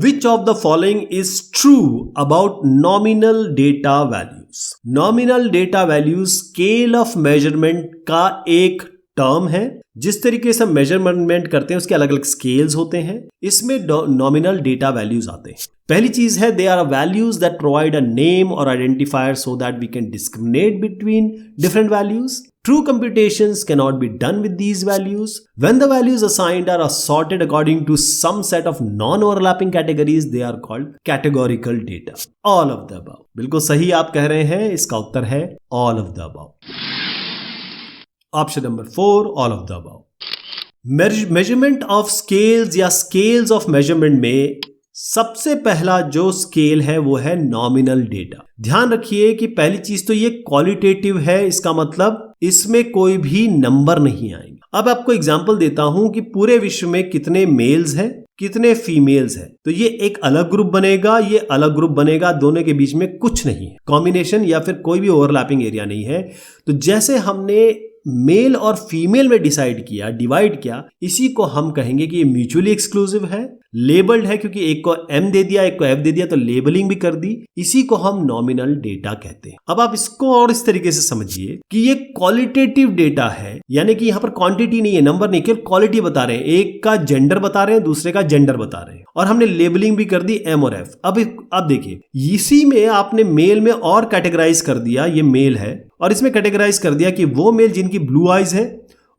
Which of the following is true about nominal data values? Nominal data values scale of measurement का एक term है। जिस तरीके से मेजरमेंट करते हैं उसके अलग अलग स्केल्स होते हैं, इसमें नॉमिनल डेटा वैल्यूज आते हैं। पहली चीज है they are values that provide a name और identifier so that we can discriminate between different values. True computations cannot be done with these values. When the values assigned are assorted according to some set of non-overlapping categories, they are called categorical data. All of the above. बिल्कुल सही आप कह रहे हैं, इसका उत्तर है all of the above. Option number 4, all of the above. Measurement of scales या scales of measurement में सबसे पहला जो स्केल है वो है नॉमिनल डेटा। ध्यान रखिए कि पहली चीज तो ये क्वालिटेटिव है, इसका मतलब इसमें कोई भी नंबर नहीं आएंगे। अब आपको एग्जांपल देता हूं कि पूरे विश्व में कितने मेल्स हैं, कितने फीमेल्स हैं, तो ये एक अलग ग्रुप बनेगा, ये अलग ग्रुप बनेगा, दोनों के बीच में कुछ नहीं है, कॉम्बिनेशन या फिर कोई भी ओवरलैपिंग एरिया नहीं है। तो जैसे हमने मेल और फीमेल में डिवाइड किया, इसी को हम कहेंगे कि ये म्यूचुअली एक्सक्लूसिव है, लेबल्ड है क्योंकि एक को एम दे दिया एक को एफ दे दिया, तो लेबलिंग भी कर दी, इसी को हम नॉमिनल डेटा कहते हैं। अब आप इसको और इस तरीके से समझिए कि ये क्वालिटेटिव डेटा है, यानी कि यहां पर क्वांटिटी नहीं है, नंबर नहीं, केवल क्वालिटी बता रहे हैं, एक का जेंडर बता रहे हैं, दूसरे का जेंडर बता रहे हैं, और हमने लेबलिंग भी कर दी एम और एफ। अब देखिए इसी में आपने मेल में और कैटेगराइज कर दिया, ये मेल है, और इसमें कैटेगराइज कर दिया कि वो मेल जिनकी ब्लू आइज है,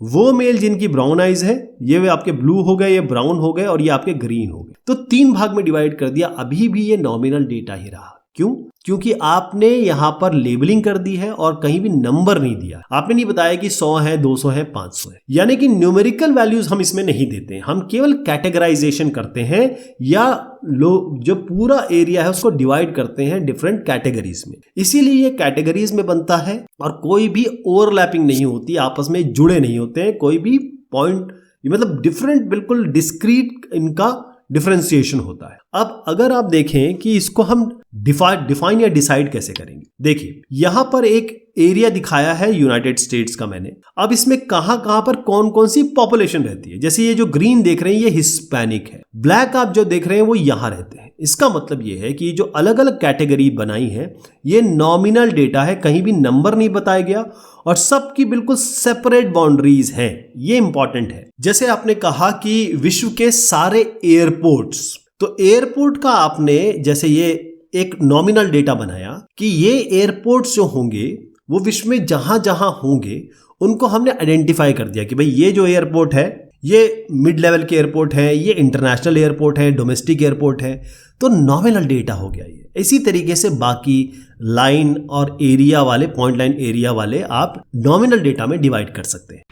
वो मेल जिनकी ब्राउन आइज है, ये आपके ब्लू हो गए, ये ब्राउन हो गए, और ये आपके ग्रीन हो गए। तो 3 भाग में डिवाइड कर दिया, अभी भी ये नॉमिनल डेटा ही रहा। क्यों? क्योंकि आपने यहां पर लेबलिंग कर दी है और कहीं भी नंबर नहीं दिया। आपने नहीं बताया कि 100 है, 200 है, 500 है, यानी कि न्यूमेरिकल वैल्यूज हम इसमें नहीं देते, हम केवल कैटेगराइजेशन करते हैं या जो पूरा एरिया है उसको डिवाइड करते हैं डिफरेंट कैटेगरीज में। इसीलिए ये कैटेगरीज में बनता है और कोई भी ओवरलैपिंग नहीं होती, आपस में जुड़े नहीं होते हैं, कोई भी पॉइंट मतलब डिफरेंट, बिल्कुल डिस्क्रीट इनका डिफरेंशिएशन होता है। अब अगर आप देखें कि इसको हम डिफाइन या डिसाइड कैसे करेंगे, देखिए यहां पर एक एरिया दिखाया है यूनाइटेड स्टेट्स का मैंने। अब इसमें कहां पर कौन कौन सी पॉपुलेशन रहती है, जैसे ये जो ग्रीन देख रहे हैं ये हिस्पैनिक है, ब्लैक आप जो देख रहे हैं वो यहां रहते हैं। इसका मतलब ये है कि जो अलग अलग कैटेगरी बनाई है ये नॉमिनल डेटा है, कहीं भी नंबर नहीं बताया गया और सबकी बिल्कुल सेपरेट बाउंड्रीज हैं, ये इंपॉर्टेंट है। जैसे आपने कहा कि विश्व के सारे एयरपोर्ट्स, तो एयरपोर्ट का आपने जैसे ये एक नॉमिनल डेटा बनाया कि ये एयरपोर्ट्स जो होंगे वो विश्व में जहां जहां होंगे उनको हमने आइडेंटिफाई कर दिया कि भाई ये जो एयरपोर्ट है ये मिड लेवल के एयरपोर्ट है, ये इंटरनेशनल एयरपोर्ट है, डोमेस्टिक एयरपोर्ट है, तो नॉमिनल डेटा हो गया ये। इसी तरीके से बाकी लाइन और एरिया वाले, पॉइंट लाइन एरिया वाले आप नॉमिनल डेटा में डिवाइड कर सकते हैं।